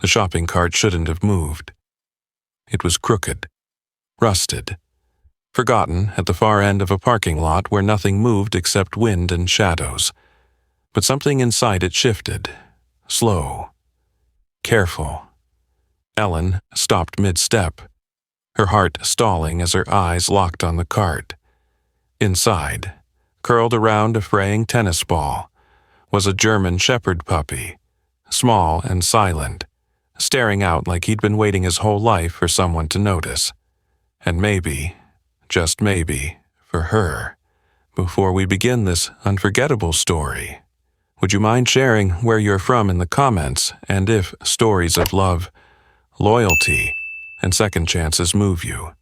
The shopping cart shouldn't have moved. It was crooked, rusted, forgotten at the far end of a parking lot where nothing moved except wind and shadows. But something inside it shifted, slow, careful. Ellen stopped mid-step, her heart stalling as her eyes locked on the cart. Inside, curled around a fraying tennis ball, was a German shepherd puppy, small and silent, staring out like he'd been waiting his whole life for someone to notice. And maybe, just maybe, for her, before we begin this unforgettable story, would you mind sharing where you're from in the comments and if stories of love, loyalty, and second chances move you?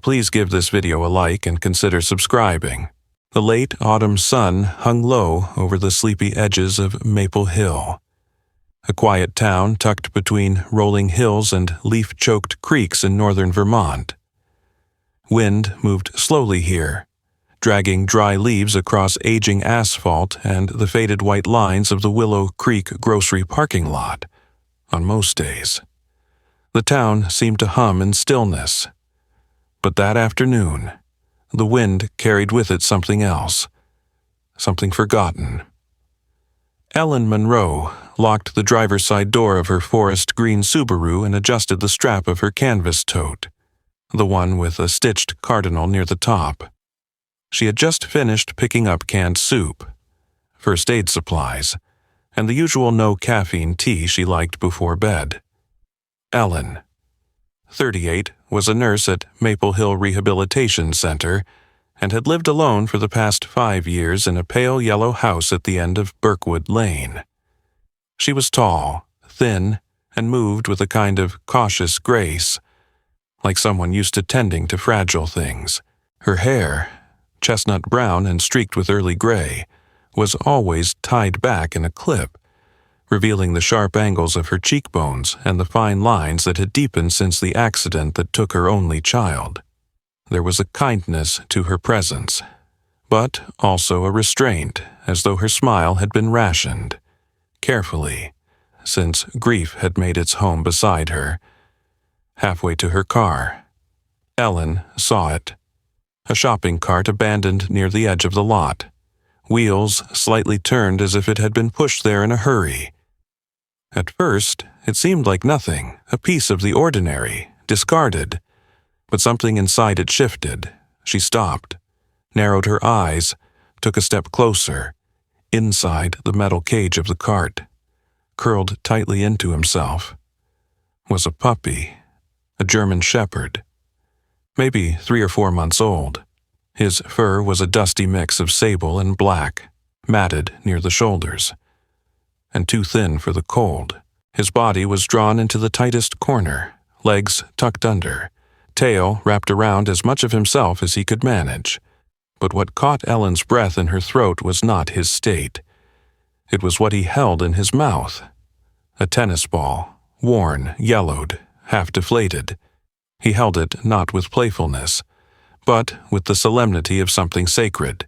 Please give this video a like and consider subscribing. The late autumn sun hung low over the sleepy edges of Maple Hill, a quiet town tucked between rolling hills and leaf-choked creeks in northern Vermont. Wind moved slowly here, dragging dry leaves across aging asphalt and the faded white lines of the Willow Creek grocery parking lot on most days. The town seemed to hum in stillness. But that afternoon, the wind carried with it something else, something forgotten. Ellen Monroe locked the driver's side door of her forest green Subaru and adjusted the strap of her canvas tote, the one with a stitched cardinal near the top. She had just finished picking up canned soup, first aid supplies, and the usual no-caffeine tea she liked before bed. Ellen, 38, was a nurse at Maple Hill Rehabilitation Center and had lived alone for the past 5 years in a pale yellow house at the end of Birkwood Lane. She was tall, thin, and moved with a kind of cautious grace, like someone used to tending to fragile things. Her hair, chestnut brown and streaked with early gray, was always tied back in a clip, revealing the sharp angles of her cheekbones and the fine lines that had deepened since the accident that took her only child. There was a kindness to her presence, but also a restraint, as though her smile had been rationed, carefully, since grief had made its home beside her. Halfway to her car, Ellen saw it, a shopping cart abandoned near the edge of the lot, wheels slightly turned as if it had been pushed there in a hurry. At first, it seemed like nothing, a piece of the ordinary, discarded. But something inside it shifted. She stopped, narrowed her eyes, took a step closer, inside the metal cage of the cart, curled tightly into himself, was a puppy, a German shepherd, maybe 3 or 4 months old. His fur was a dusty mix of sable and black, matted near the shoulders, and too thin for the cold. His body was drawn into the tightest corner, legs tucked under, tail wrapped around as much of himself as he could manage. But what caught Ellen's breath in her throat was not his state. It was what he held in his mouth. A tennis ball, worn, yellowed, half deflated. He held it not with playfulness, but with the solemnity of something sacred.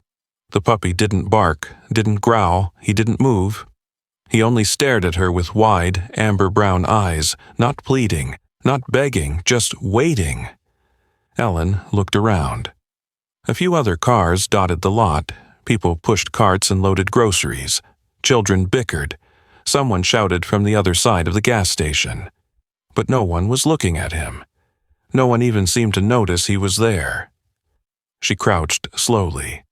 The puppy didn't bark, didn't growl, he didn't move. He only stared at her with wide, amber-brown eyes, not pleading, not begging, just waiting. Ellen looked around. A few other cars dotted the lot. People pushed carts and loaded groceries. Children bickered. Someone shouted from the other side of the gas station. But no one was looking at him. No one even seemed to notice he was there. She crouched slowly,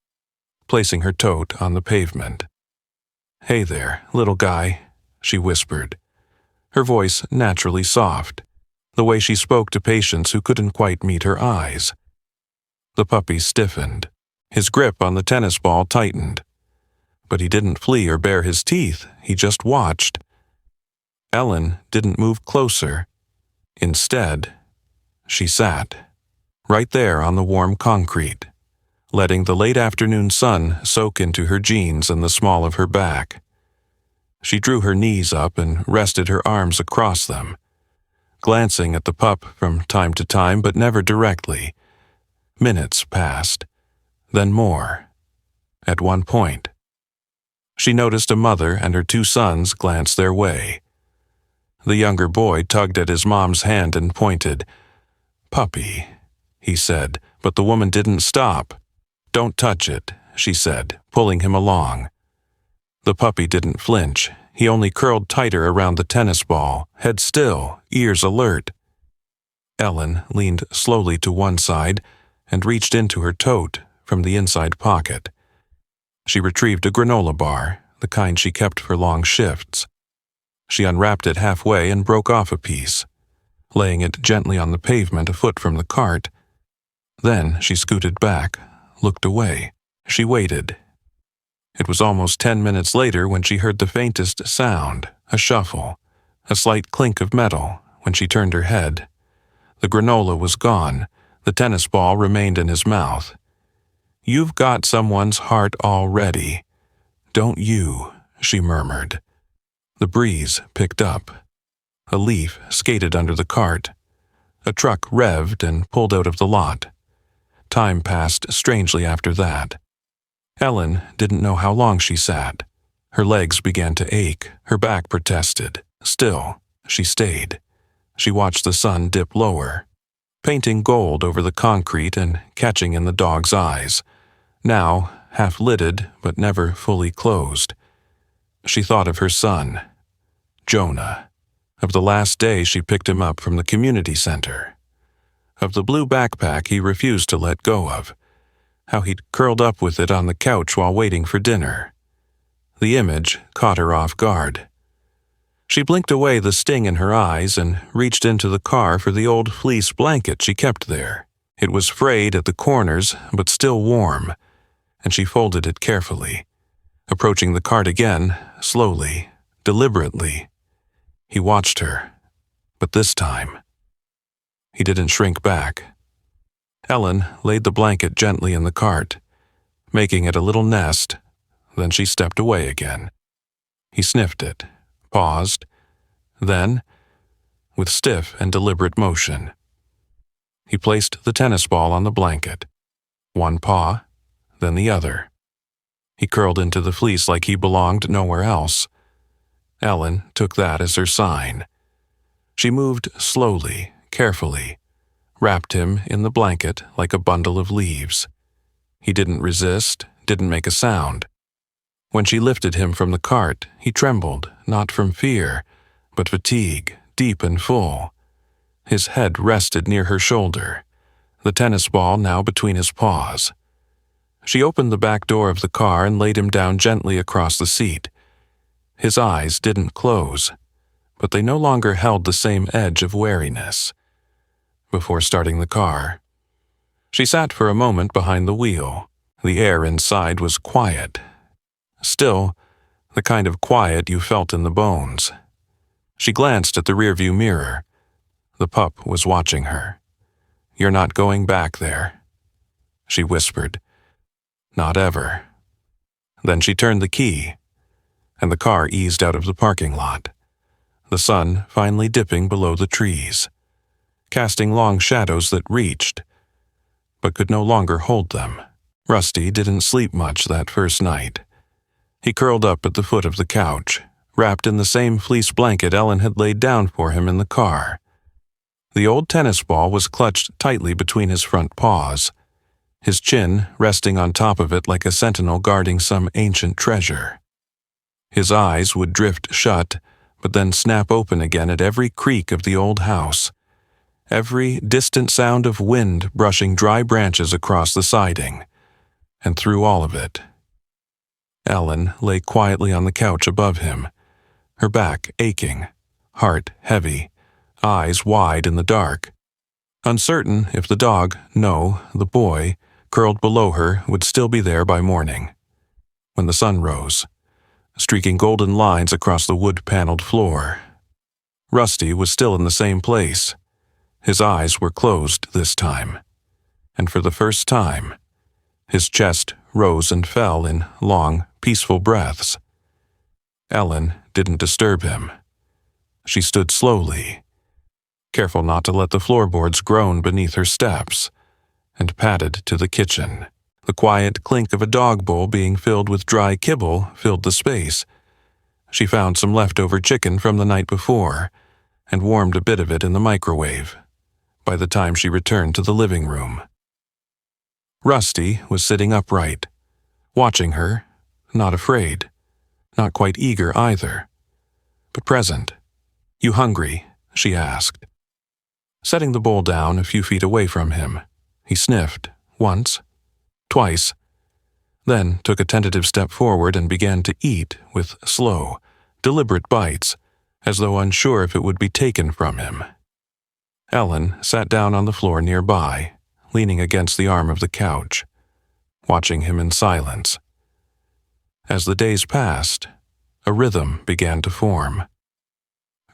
placing her tote on the pavement. "Hey there, little guy," she whispered, her voice naturally soft, the way she spoke to patients who couldn't quite meet her eyes. The puppy stiffened. His grip on the tennis ball tightened. But he didn't flee or bare his teeth, he just watched. Ellen didn't move closer. Instead, she sat, right there on the warm concrete, letting the late afternoon sun soak into her jeans and the small of her back. She drew her knees up and rested her arms across them, glancing at the pup from time to time but never directly. Minutes passed, then more. At one point, she noticed a mother and her 2 sons glance their way. The younger boy tugged at his mom's hand and pointed. "Puppy," he said, but the woman didn't stop. "Don't touch it," she said, pulling him along. The puppy didn't flinch. He only curled tighter around the tennis ball, head still, ears alert. Ellen leaned slowly to one side and reached into her tote from the inside pocket. She retrieved a granola bar, the kind she kept for long shifts. She unwrapped it halfway and broke off a piece, laying it gently on the pavement a foot from the cart. Then she scooted back, looked away. She waited. It was almost 10 minutes later when she heard the faintest sound, a shuffle, a slight clink of metal when she turned her head. The granola was gone. The tennis ball remained in his mouth. "You've got someone's heart already, don't you?" she murmured. The breeze picked up. A leaf skated under the cart. A truck revved and pulled out of the lot. Time passed strangely after that. Ellen didn't know how long she sat. Her legs began to ache, her back protested. Still, she stayed. She watched the sun dip lower, painting gold over the concrete and catching in the dog's eyes, now half-lidded but never fully closed. She thought of her son, Jonah, of the last day she picked him up from the community center, of the blue backpack he refused to let go of, how he'd curled up with it on the couch while waiting for dinner. The image caught her off guard. She blinked away the sting in her eyes and reached into the car for the old fleece blanket she kept there. It was frayed at the corners, but still warm, and she folded it carefully, approaching the cart again, slowly, deliberately. He watched her, but this time, he didn't shrink back. Ellen laid the blanket gently in the cart, making it a little nest, then she stepped away again. He sniffed it, paused, then, with stiff and deliberate motion, he placed the tennis ball on the blanket, one paw, then the other. He curled into the fleece like he belonged nowhere else. Ellen took that as her sign. She moved slowly, carefully, wrapped him in the blanket like a bundle of leaves. He didn't resist, didn't make a sound. When she lifted him from the cart, he trembled, not from fear, but fatigue, deep and full. His head rested near her shoulder, the tennis ball now between his paws. She opened the back door of the car and laid him down gently across the seat. His eyes didn't close, but they no longer held the same edge of wariness. Before starting the car, she sat for a moment behind the wheel. The air inside was quiet. Still, the kind of quiet you felt in the bones. She glanced at the rearview mirror. The pup was watching her. "You're not going back there," she whispered. "Not ever." Then she turned the key, and the car eased out of the parking lot, the sun finally dipping below the trees, casting long shadows that reached, but could no longer hold them. Rusty didn't sleep much that first night. He curled up at the foot of the couch, wrapped in the same fleece blanket Ellen had laid down for him in the car. The old tennis ball was clutched tightly between his front paws, his chin resting on top of it like a sentinel guarding some ancient treasure. His eyes would drift shut, but then snap open again at every creak of the old house, every distant sound of wind brushing dry branches across the siding, and through all of it, Ellen lay quietly on the couch above him, her back aching, heart heavy, eyes wide in the dark, uncertain if the dog, no, the boy, curled below her would still be there by morning. When the sun rose, streaking golden lines across the wood-paneled floor, Rusty was still in the same place. His eyes were closed this time, and for the first time, his chest rose and fell in long, peaceful breaths. Ellen didn't disturb him. She stood slowly, careful not to let the floorboards groan beneath her steps, and padded to the kitchen. The quiet clink of a dog bowl being filled with dry kibble filled the space. She found some leftover chicken from the night before, and warmed a bit of it in the microwave by the time she returned to the living room. Rusty was sitting upright, watching her, not afraid, not quite eager either, but present. "You hungry?" she asked. Setting the bowl down a few feet away from him, he sniffed, once, twice, then took a tentative step forward and began to eat with slow, deliberate bites, as though unsure if it would be taken from him. Ellen sat down on the floor nearby, leaning against the arm of the couch, watching him in silence. As the days passed, a rhythm began to form.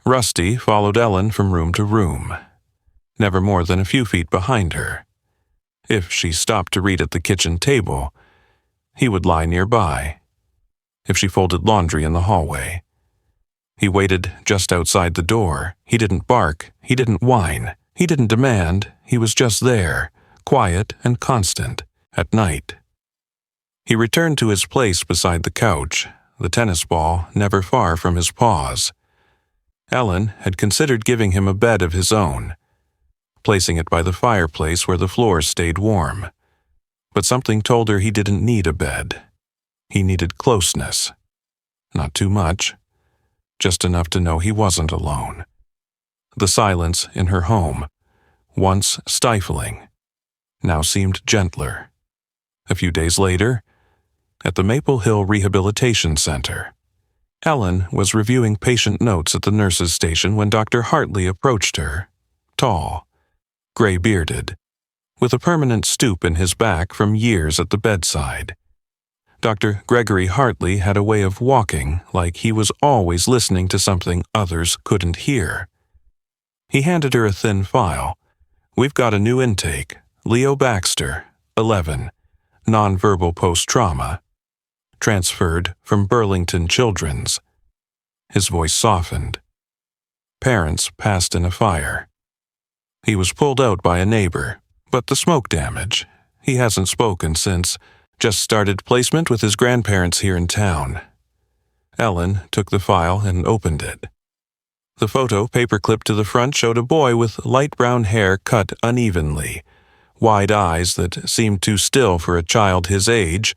Rusty followed Ellen from room to room, never more than a few feet behind her. If she stopped to read at the kitchen table, he would lie nearby. If she folded laundry in the hallway, he waited just outside the door. He didn't bark, he didn't whine, he didn't demand, he was just there, quiet and constant, at night. He returned to his place beside the couch, the tennis ball never far from his paws. Ellen had considered giving him a bed of his own, placing it by the fireplace where the floor stayed warm. But something told her he didn't need a bed. He needed closeness. Not too much, just enough to know he wasn't alone. The silence in her home, once stifling, now seemed gentler. A few days later, at the Maple Hill Rehabilitation Center, Ellen was reviewing patient notes at the nurse's station when Dr. Hartley approached her, tall, gray-bearded, with a permanent stoop in his back from years at the bedside. Dr. Gregory Hartley had a way of walking like he was always listening to something others couldn't hear. He handed her a thin file. "We've got a new intake, Leo Baxter, 11, nonverbal post-trauma. Transferred from Burlington Children's." His voice softened. "Parents passed in a fire. He was pulled out by a neighbor, but the smoke damage. He hasn't spoken since. Just started placement with his grandparents here in town." Ellen took the file and opened it. The photo, paperclipped to the front, showed a boy with light brown hair cut unevenly, wide eyes that seemed too still for a child his age,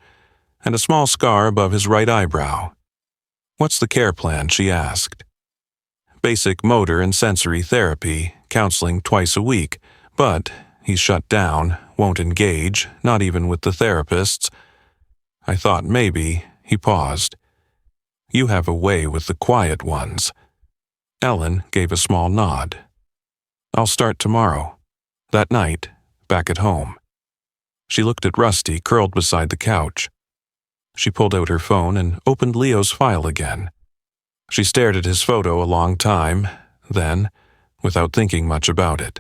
and a small scar above his right eyebrow. "What's the care plan?" she asked. "Basic motor and sensory therapy, counseling twice a week, but he's shut down, won't engage, not even with the therapists. I thought maybe," he paused. "You have a way with the quiet ones." Ellen gave a small nod. "I'll start tomorrow." That night, back at home, she looked at Rusty curled beside the couch. She pulled out her phone and opened Leo's file again. She stared at his photo a long time, then, without thinking much about it,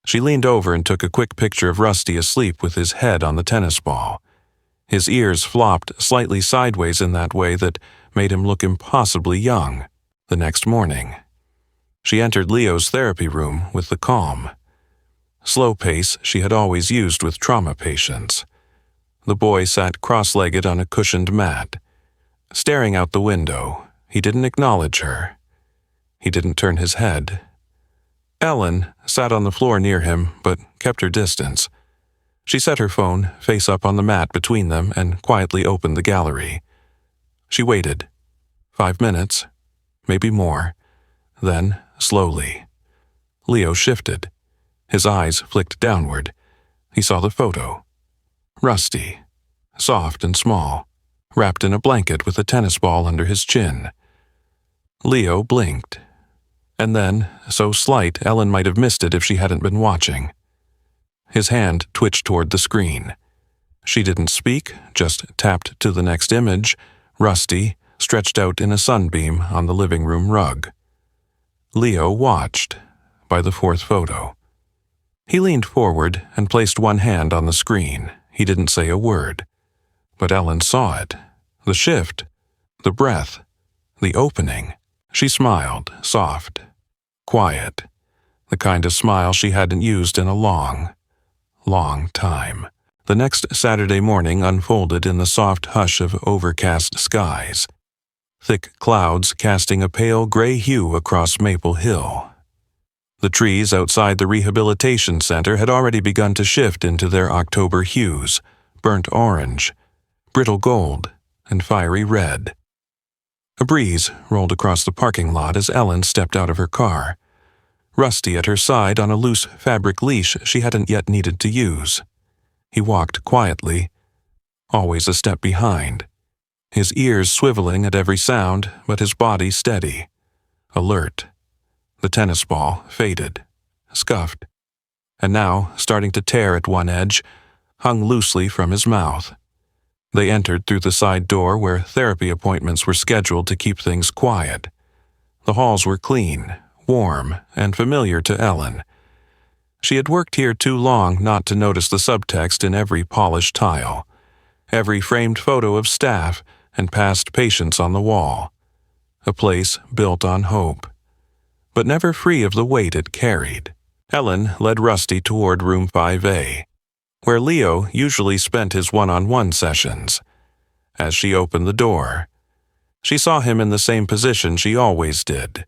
she leaned over and took a quick picture of Rusty asleep with his head on the tennis ball. His ears flopped slightly sideways in that way that made him look impossibly young. The next morning, she entered Leo's therapy room with the calm, slow pace she had always used with trauma patients. The boy sat cross-legged on a cushioned mat. Staring out the window, he didn't acknowledge her. He didn't turn his head. Ellen sat on the floor near him, but kept her distance. She set her phone face up on the mat between them and quietly opened the gallery. She waited. 5 minutes, maybe more. Then, slowly, Leo shifted. His eyes flicked downward. He saw the photo. Rusty, soft and small, wrapped in a blanket with a tennis ball under his chin. Leo blinked. And then, so slight Ellen might have missed it if she hadn't been watching. His hand twitched toward the screen. She didn't speak, just tapped to the next image, Rusty, stretched out in a sunbeam on the living room rug. Leo watched, by the fourth photo. He leaned forward and placed one hand on the screen. He didn't say a word. But Ellen saw it. The shift, the breath, the opening. She smiled, soft, quiet, the kind of smile she hadn't used in a long, long time. The next Saturday morning unfolded in the soft hush of overcast skies. thick clouds casting a pale gray hue across Maple Hill. The trees outside the rehabilitation center had already begun to shift into their October hues, burnt orange, brittle gold, and fiery red. A breeze rolled across the parking lot as Ellen stepped out of her car, Rusty at her side on a loose fabric leash she hadn't yet needed to use. He walked quietly, always a step behind, his ears swiveling at every sound, but his body steady, alert. The tennis ball faded, scuffed, and now, starting to tear at one edge, hung loosely from his mouth. They entered through the side door where therapy appointments were scheduled to keep things quiet. The halls were clean, warm, and familiar to Ellen. She had worked here too long not to notice the subtext in every polished tile, every framed photo of staff and past patients on the wall. A place built on hope, but never free of the weight it carried. Ellen led Rusty toward room 5A, where Leo usually spent his one-on-one sessions. As she opened the door, she saw him in the same position she always did,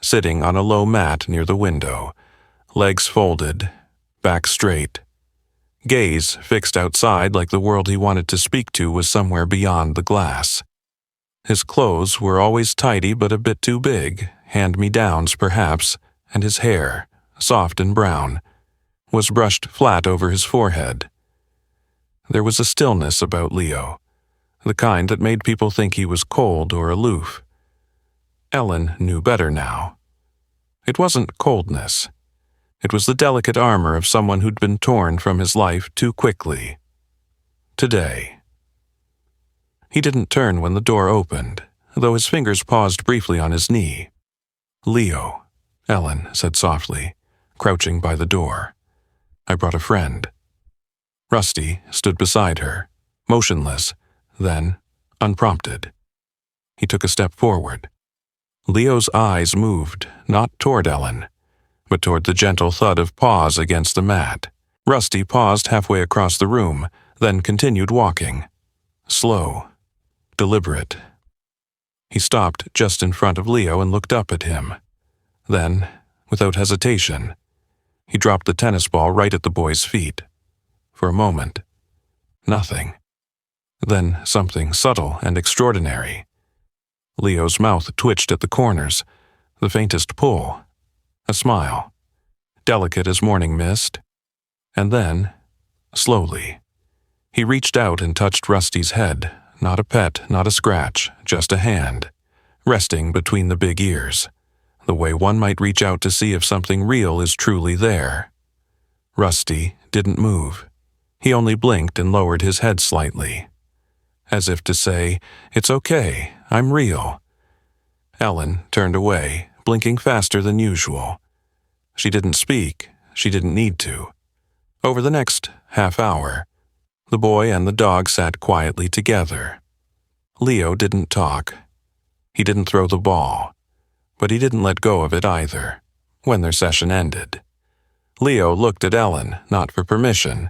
sitting on a low mat near the window, legs folded, back straight, gaze fixed outside like the world he wanted to speak to was somewhere beyond the glass. His clothes were always tidy but a bit too big, hand-me-downs perhaps, and his hair, soft and brown, was brushed flat over his forehead. There was a stillness about Leo, the kind that made people think he was cold or aloof. Ellen knew better now. It wasn't coldness. It was the delicate armor of someone who'd been torn from his life too quickly. Today. He didn't turn when the door opened, though his fingers paused briefly on his knee. "Leo," Ellen said softly, crouching by the door. "I brought a friend." Rusty stood beside her, motionless, then unprompted. He took a step forward. Leo's eyes moved, not toward Ellen, but toward the gentle thud of paws against the mat. Rusty paused halfway across the room, then continued walking. Slow, deliberate. He stopped just in front of Leo and looked up at him. Then, without hesitation, he dropped the tennis ball right at the boy's feet. For a moment, nothing. Then something subtle and extraordinary. Leo's mouth twitched at the corners, the faintest pull. A smile, delicate as morning mist. And then, slowly, he reached out and touched Rusty's head, not a pet, not a scratch, just a hand, resting between the big ears, the way one might reach out to see if something real is truly there. Rusty didn't move. He only blinked and lowered his head slightly, as if to say, "It's okay, I'm real." Ellen turned away, blinking faster than usual. She didn't speak. She didn't need to. Over the next half hour, the boy and the dog sat quietly together. Leo didn't talk. He didn't throw the ball, but he didn't let go of it either, when their session ended. Leo looked at Ellen, not for permission,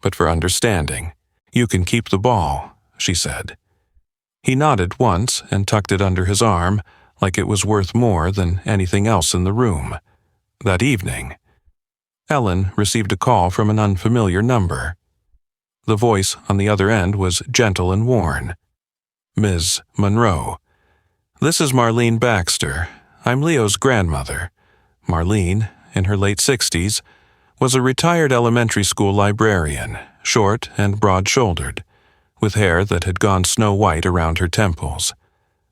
but for understanding. "You can keep the ball," she said. He nodded once and tucked it under his arm, like it was worth more than anything else in the room. That evening, Ellen received a call from an unfamiliar number. The voice on the other end was gentle and worn. "Ms. Monroe. This is Marlene Baxter. I'm Leo's grandmother." Marlene, in her late 60s, was a retired elementary school librarian, short and broad-shouldered, with hair that had gone snow-white around her temples.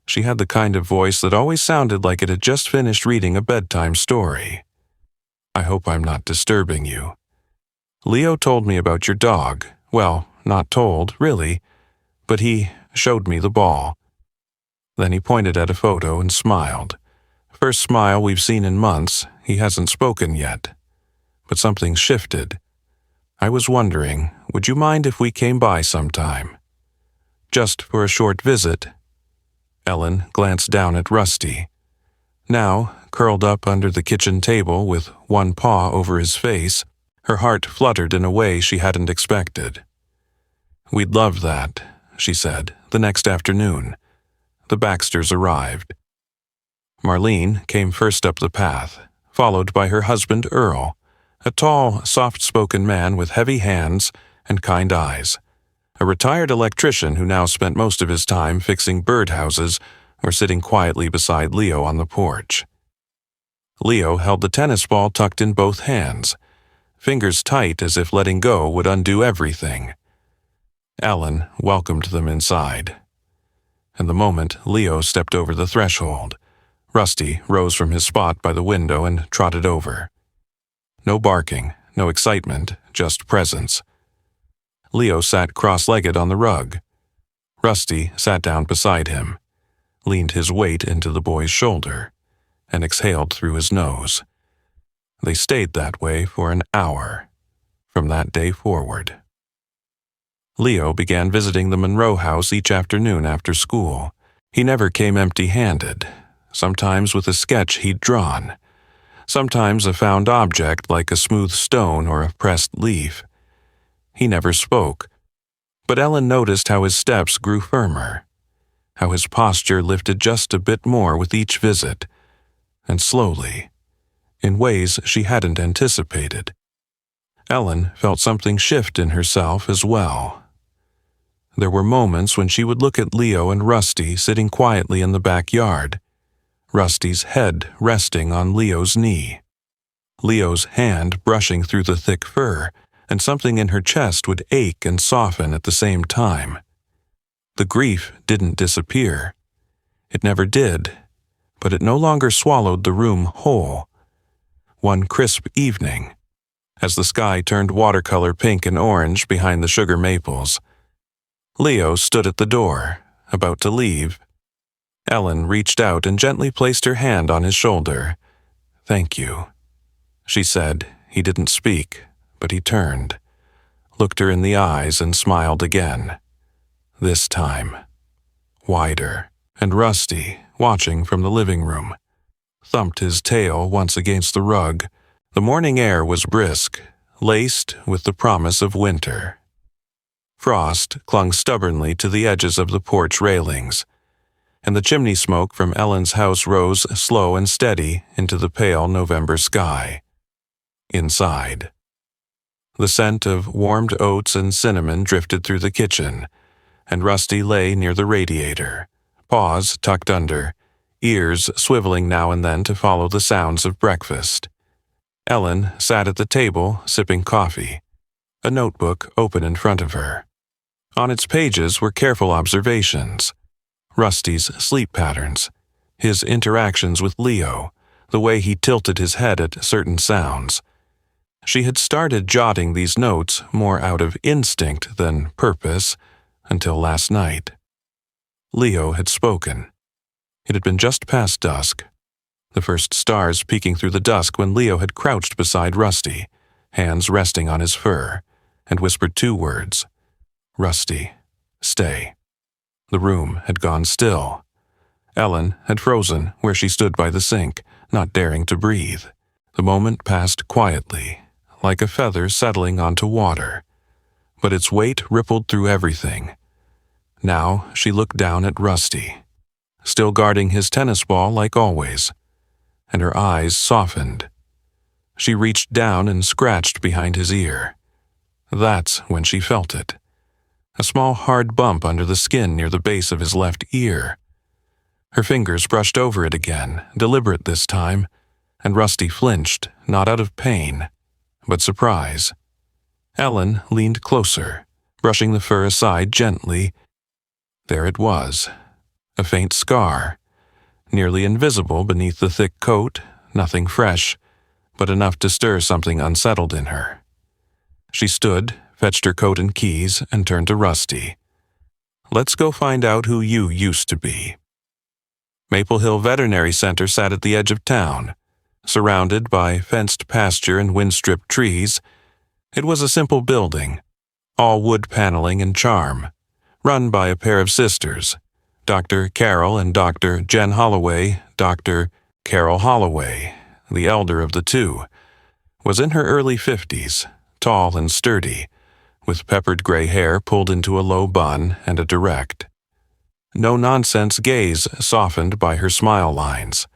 She had the kind of voice that always sounded like it had just finished reading a bedtime story. "I hope I'm not disturbing you. Leo told me about your dog. Well, not told, really, but he showed me the ball." Then he pointed at a photo and smiled. First smile we've seen in months. He hasn't spoken yet. But something shifted. "I was wondering, would you mind if we came by sometime? Just for a short visit?" Ellen glanced down at Rusty. Now, curled up under the kitchen table with one paw over his face, her heart fluttered in a way she hadn't expected. "We'd love that," she said, "the next afternoon. the Baxters arrived. Marlene came first up the path, followed by her husband Earl, a tall, soft-spoken man with heavy hands and kind eyes, a retired electrician who now spent most of his time fixing birdhouses or sitting quietly beside Leo on the porch. Leo held the tennis ball tucked in both hands, fingers tight as if letting go would undo everything. Ellen welcomed them inside. And the moment Leo stepped over the threshold, Rusty rose from his spot by the window and trotted over. No barking, no excitement, just presence. Leo sat cross-legged on the rug. Rusty sat down beside him, leaned his weight into the boy's shoulder, and exhaled through his nose. They stayed that way for an hour, from that day forward. Leo began visiting the Monroe house each afternoon after school. He never came empty-handed, sometimes with a sketch he'd drawn, sometimes a found object like a smooth stone or a pressed leaf. He never spoke, but Ellen noticed how his steps grew firmer, how his posture lifted just a bit more with each visit, and slowly, in ways she hadn't anticipated. Ellen felt something shift in herself as well. There were moments when she would look at Leo and Rusty sitting quietly in the backyard, Rusty's head resting on Leo's knee, Leo's hand brushing through the thick fur, and something in her chest would ache and soften at the same time. The grief didn't disappear. It never did, but it no longer swallowed the room whole. One crisp evening, as the sky turned watercolor pink and orange behind the sugar maples, Leo stood at the door, about to leave. Ellen reached out and gently placed her hand on his shoulder. "Thank you," she said. He didn't speak, but he turned, looked her in the eyes and smiled again. This time, wider, and Rusty, watching from the living room, thumped his tail once against the rug. The morning air was brisk, laced with the promise of winter. Frost clung stubbornly to the edges of the porch railings, and the chimney smoke from Ellen's house rose slow and steady into the pale November sky. Inside, the scent of warmed oats and cinnamon drifted through the kitchen, and Rusty lay near the radiator, paws tucked under, ears swiveling now and then to follow the sounds of breakfast. Ellen sat at the table, sipping coffee, a notebook open in front of her. On its pages were careful observations, Rusty's sleep patterns, his interactions with Leo, the way he tilted his head at certain sounds. She had started jotting these notes more out of instinct than purpose until last night. Leo had spoken. It had been just past dusk, the first stars peeking through the dusk when Leo had crouched beside Rusty, hands resting on his fur, and whispered 2 words. "Rusty, stay." The room had gone still. Ellen had frozen where she stood by the sink, not daring to breathe. The moment passed quietly, like a feather settling onto water, but its weight rippled through everything. Now she looked down at Rusty, still guarding his tennis ball like always, and her eyes softened. She reached down and scratched behind his ear. That's when she felt it. A small hard bump under the skin near the base of his left ear. Her fingers brushed over it again, deliberate this time, and Rusty flinched, not out of pain, but surprise. Ellen leaned closer, brushing the fur aside gently. There it was, a faint scar, nearly invisible beneath the thick coat, nothing fresh, but enough to stir something unsettled in her. She stood, fetched her coat and keys, and turned to Rusty. "Let's go find out who you used to be." Maple Hill Veterinary Center sat at the edge of town, surrounded by fenced pasture and wind-stripped trees. It was a simple building, all wood paneling and charm, run by a pair of sisters, Dr. Carol and Dr. Jen Holloway. Dr. Carol Holloway, the elder of the two, was in her early 50s, tall and sturdy, with peppered gray hair pulled into a low bun and a direct. no-nonsense gaze softened by her smile lines.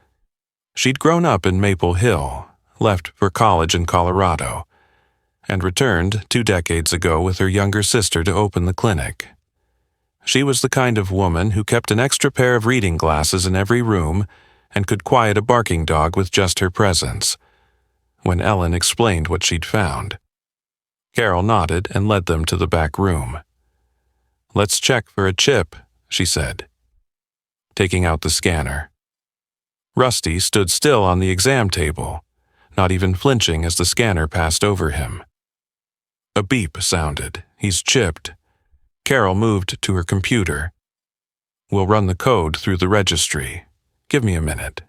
She'd grown up in Maple Hill, left for college in Colorado, and returned 2 decades ago with her younger sister to open the clinic. She was the kind of woman who kept an extra pair of reading glasses in every room and could quiet a barking dog with just her presence. When Ellen explained what she'd found, Carol nodded and led them to the back room. "Let's check for a chip," she said, taking out the scanner. Rusty stood still on the exam table, not even flinching as the scanner passed over him. A beep sounded. "He's chipped." Carol moved to her computer. "We'll run the code through the registry. Give me a minute."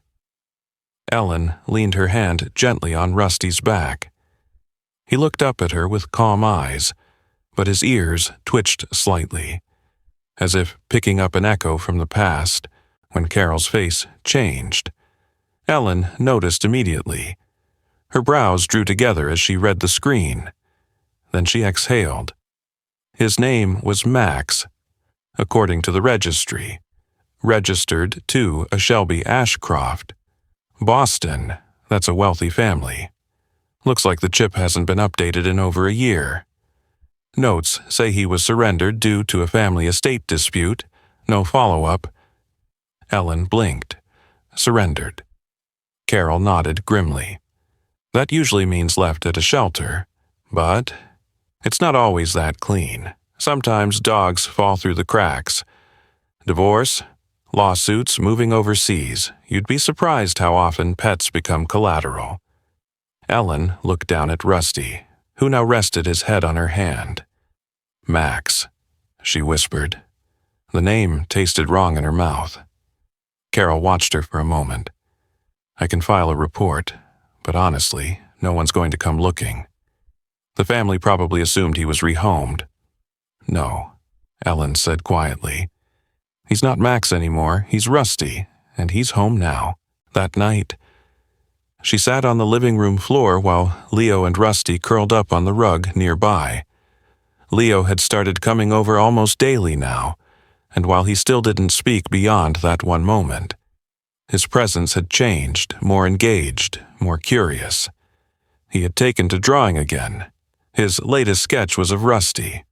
Ellen leaned her hand gently on Rusty's back. He looked up at her with calm eyes, but his ears twitched slightly, as if picking up an echo from the past. When Carol's face changed, Ellen noticed immediately. Her brows drew together as she read the screen. Then she exhaled. His name was Max, according to the registry, registered to a Shelby Ashcroft. Boston, that's a wealthy family. Looks like the chip hasn't been updated in over a year. Notes say he was surrendered due to a family estate dispute. No follow-up. Ellen blinked. Surrendered. Carol nodded grimly. That usually means left at a shelter, but it's not always that clean. Sometimes dogs fall through the cracks. Divorce, lawsuits, moving overseas. You'd be surprised how often pets become collateral. Ellen looked down at Rusty, who now rested his head on her hand. "Max," she whispered. The name tasted wrong in her mouth. Carol watched her for a moment. "I can file a report, but honestly, no one's going to come looking. The family probably assumed he was rehomed." "No," Ellen said quietly. "He's not Max anymore. He's Rusty, and he's home now." That night, she sat on the living room floor while Leo and Rusty curled up on the rug nearby. Leo had started coming over almost daily now, and while he still didn't speak beyond that one moment, his presence had changed, more engaged, more curious. He had taken to drawing again. His latest sketch was of Rusty.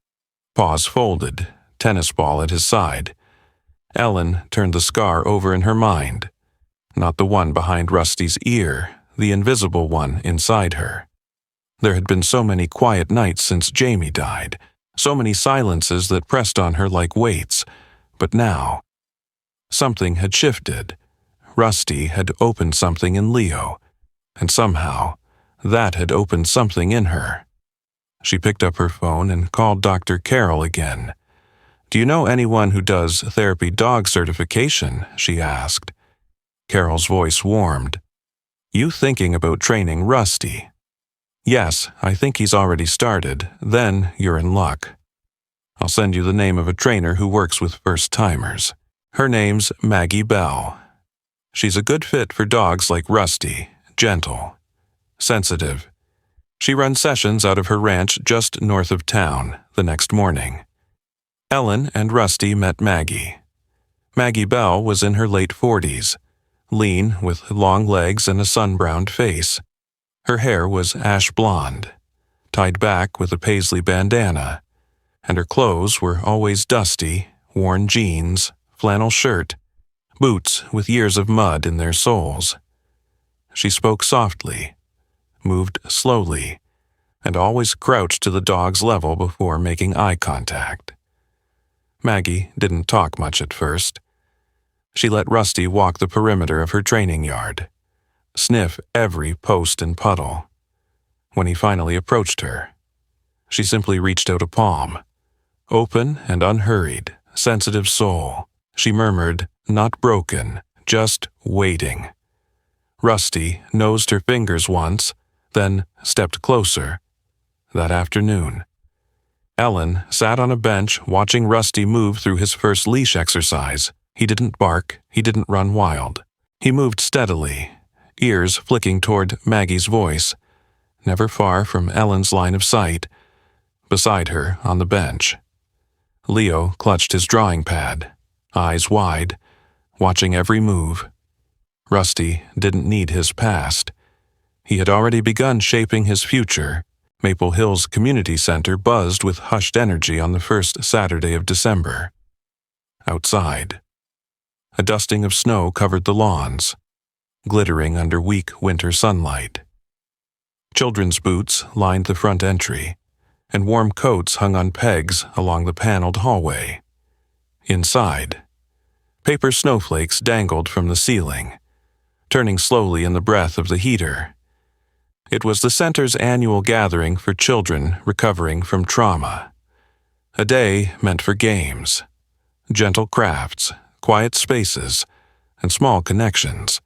Paws folded, tennis ball at his side. Ellen turned the scar over in her mind. Not the one behind Rusty's ear, the invisible one inside her. There had been so many quiet nights since Jamie died, so many silences that pressed on her like weights. But now, something had shifted. Rusty had opened something in Leo, and somehow, that had opened something in her. She picked up her phone and called Dr. Carol again. "Do you know anyone who does therapy dog certification?" she asked. Carol's voice warmed. "You thinking about training Rusty?" "Yes, I think he's already started. Then you're in luck. I'll send you the name of a trainer who works with first-timers. Her name's Maggie Bell. She's a good fit for dogs like Rusty, gentle, sensitive. She runs sessions out of her ranch just north of town the next morning." Ellen and Rusty met Maggie. Maggie Bell was in her late 40s, lean with long legs and a sun-browned face. Her hair was ash blonde, tied back with a paisley bandana, and her clothes were always dusty, worn jeans, flannel shirt, boots with years of mud in their soles. She spoke softly, moved slowly, and always crouched to the dog's level before making eye contact. Maggie didn't talk much at first. She let Rusty walk the perimeter of her training yard, sniff every post and puddle. When he finally approached her, she simply reached out a palm. Open and unhurried, sensitive soul, she murmured, "Not broken, just waiting." Rusty nosed her fingers once, then stepped closer. That afternoon, Ellen sat on a bench watching Rusty move through his first leash exercise. He didn't bark, he didn't run wild. He moved steadily, ears flicking toward Maggie's voice, never far from Ellen's line of sight. Beside her, on the bench, Leo clutched his drawing pad. eyes wide, watching every move. Rusty didn't need his past. He had already begun shaping his future. Maple Hills Community Center buzzed with hushed energy on the first Saturday of December. Outside, a dusting of snow covered the lawns, glittering under weak winter sunlight. Children's boots lined the front entry, and warm coats hung on pegs along the paneled hallway. Inside, paper snowflakes dangled from the ceiling, turning slowly in the breath of the heater. It was the center's annual gathering for children recovering from trauma. A day meant for games, gentle crafts, quiet spaces, and small connections.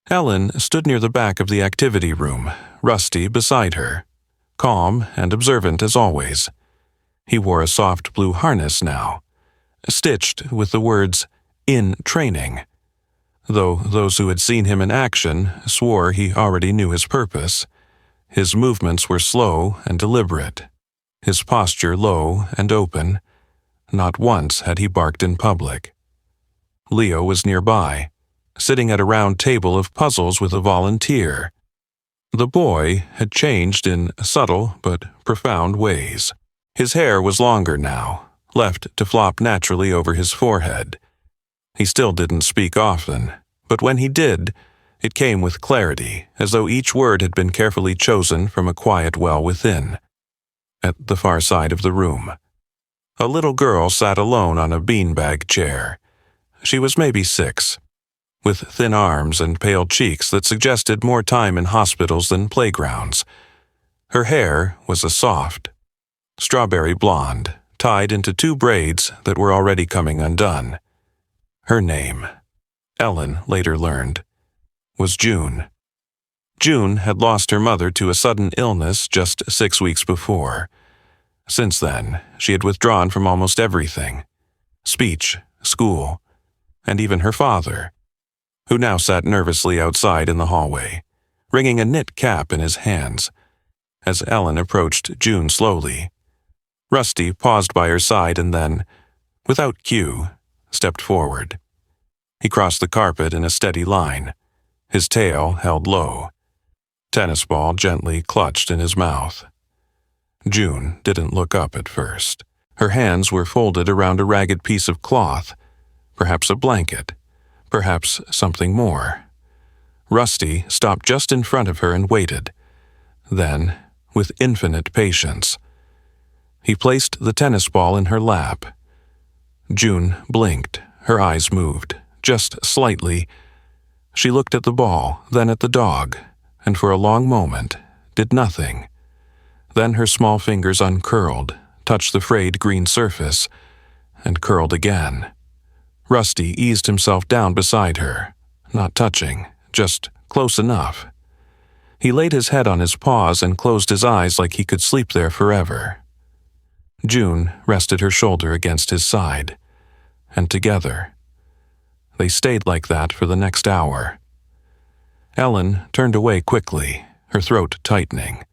Ellen stood near the back of the activity room, Rusty beside her, calm and observant as always. He wore a soft blue harness now, stitched with the words, "In Training," though those who had seen him in action swore he already knew his purpose. His movements were slow and deliberate, his posture low and open. Not once had he barked in public. Leo was nearby, sitting at a round table of puzzles with a volunteer. The boy had changed in subtle but profound ways. His hair was longer now, left to flop naturally over his forehead. He still didn't speak often, but when he did, it came with clarity, as though each word had been carefully chosen from a quiet well within. At the far side of the room, a little girl sat alone on a beanbag chair. She was maybe 6, with thin arms and pale cheeks that suggested more time in hospitals than playgrounds. Her hair was a soft, strawberry blonde, tied into 2 braids that were already coming undone. Her name, Ellen later learned, was June. June had lost her mother to a sudden illness just 6 weeks before. Since then, she had withdrawn from almost everything: speech, school, and even her father, who now sat nervously outside in the hallway, wringing a knit cap in his hands. As Ellen approached June slowly, Rusty paused by her side and then, without cue, stepped forward. He crossed the carpet in a steady line, his tail held low, tennis ball gently clutched in his mouth. June didn't look up at first. Her hands were folded around a ragged piece of cloth, perhaps a blanket, perhaps something more. Rusty stopped just in front of her and waited. Then, with infinite patience, he placed the tennis ball in her lap. June blinked, her eyes moved, just slightly. She looked at the ball, then at the dog, and for a long moment did nothing. Then her small fingers uncurled, touched the frayed green surface, and curled again. Rusty eased himself down beside her, not touching, just close enough. He laid his head on his paws and closed his eyes like he could sleep there forever. June rested her shoulder against his side, and together, they stayed like that for the next hour. Ellen turned away quickly, her throat tightening.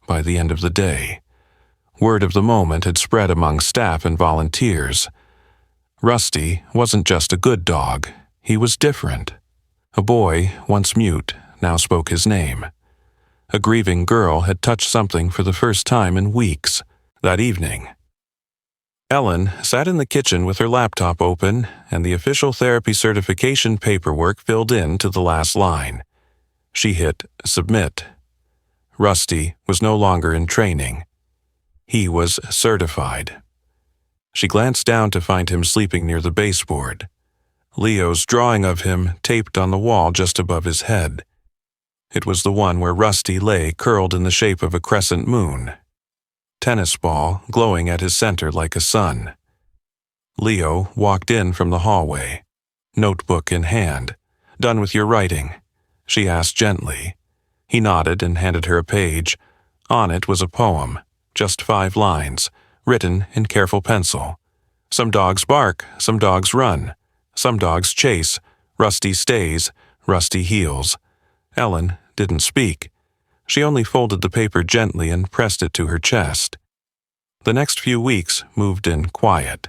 By the end of the day, word of the moment had spread among staff and volunteers. Rusty wasn't just a good dog, he was different. A boy, once mute, now spoke his name. A grieving girl had touched something for the first time in weeks that evening. Ellen sat in the kitchen with her laptop open and the official therapy certification paperwork filled in to the last line. She hit submit. Rusty was no longer in training. He was certified. She glanced down to find him sleeping near the baseboard, Leo's drawing of him taped on the wall just above his head. It was the one where Rusty lay curled in the shape of a crescent moon, tennis ball glowing at his center like a sun. Leo walked in from the hallway, notebook in hand. "Done with your writing?" she asked gently. He nodded and handed her a page. On it was a poem, just 5 lines, written in careful pencil. Some dogs bark, some dogs run. Some dogs chase. Rusty stays, Rusty heals. Ellen didn't speak. She only folded the paper gently and pressed it to her chest. The next few weeks moved in quiet.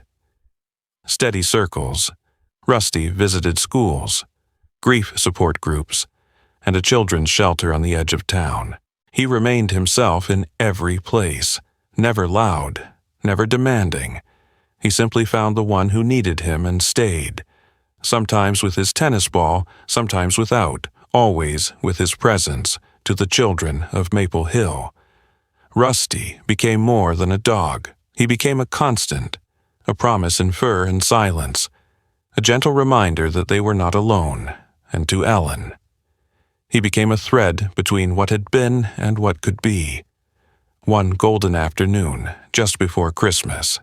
steady circles. Rusty visited schools, grief support groups, and a children's shelter on the edge of town. He remained himself in every place, never loud, never demanding. He simply found the one who needed him and stayed, sometimes with his tennis ball, sometimes without, always with his presence, to the children of Maple Hill. Rusty became more than a dog. He became a constant, a promise in fur and silence, a gentle reminder that they were not alone, and to Ellen. He became a thread between what had been and what could be. One golden afternoon, just before Christmas,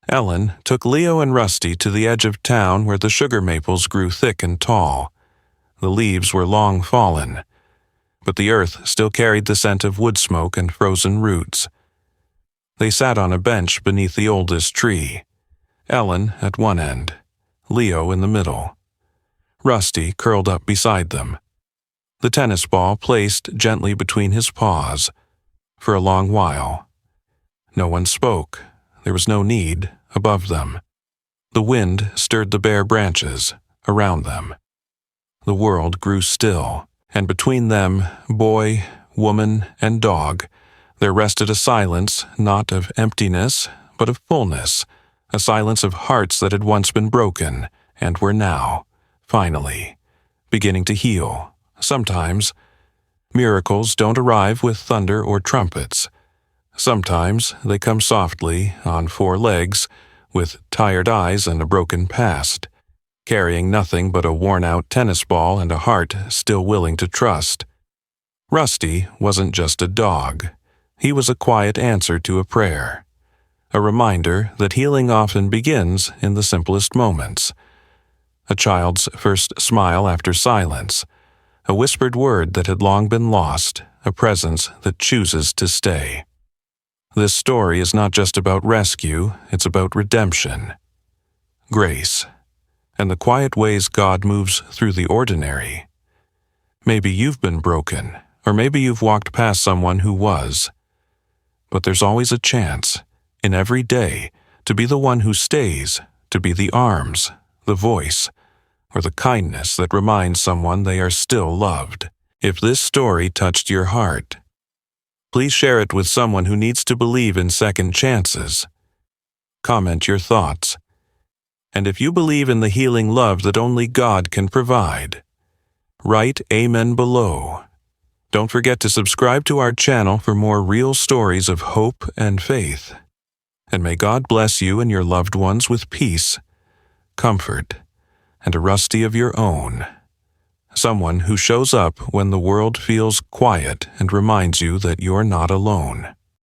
Ellen took Leo and Rusty to the edge of town where the sugar maples grew thick and tall. The leaves were long fallen, but the earth still carried the scent of wood smoke and frozen roots. They sat on a bench beneath the oldest tree, Ellen at one end, Leo in the middle. Rusty curled up beside them, the tennis ball placed gently between his paws. For a long while, no one spoke. There was no need above them. The wind stirred the bare branches around them. The world grew still, and between them, boy, woman, and dog, there rested a silence not of emptiness, but of fullness, a silence of hearts that had once been broken and were now, finally, beginning to heal. Sometimes, miracles don't arrive with thunder or trumpets. Sometimes they come softly, on four legs, with tired eyes and a broken past, carrying nothing but a worn-out tennis ball and a heart still willing to trust. Rusty wasn't just a dog. He was a quiet answer to a prayer, a reminder that healing often begins in the simplest moments. A child's first smile after silence, a whispered word that had long been lost, a presence that chooses to stay. This story is not just about rescue, it's about redemption, grace, and the quiet ways God moves through the ordinary. Maybe you've been broken, or maybe you've walked past someone who was. But there's always a chance, in every day, to be the one who stays, to be the arms, the voice, or the kindness that reminds someone they are still loved. If this story touched your heart, please share it with someone who needs to believe in second chances. Comment your thoughts. And if you believe in the healing love that only God can provide, write Amen below. Don't forget to subscribe to our channel for more real stories of hope and faith. And may God bless you and your loved ones with peace, comfort, and a Rusty of your own. Someone who shows up when the world feels quiet and reminds you that you're not alone.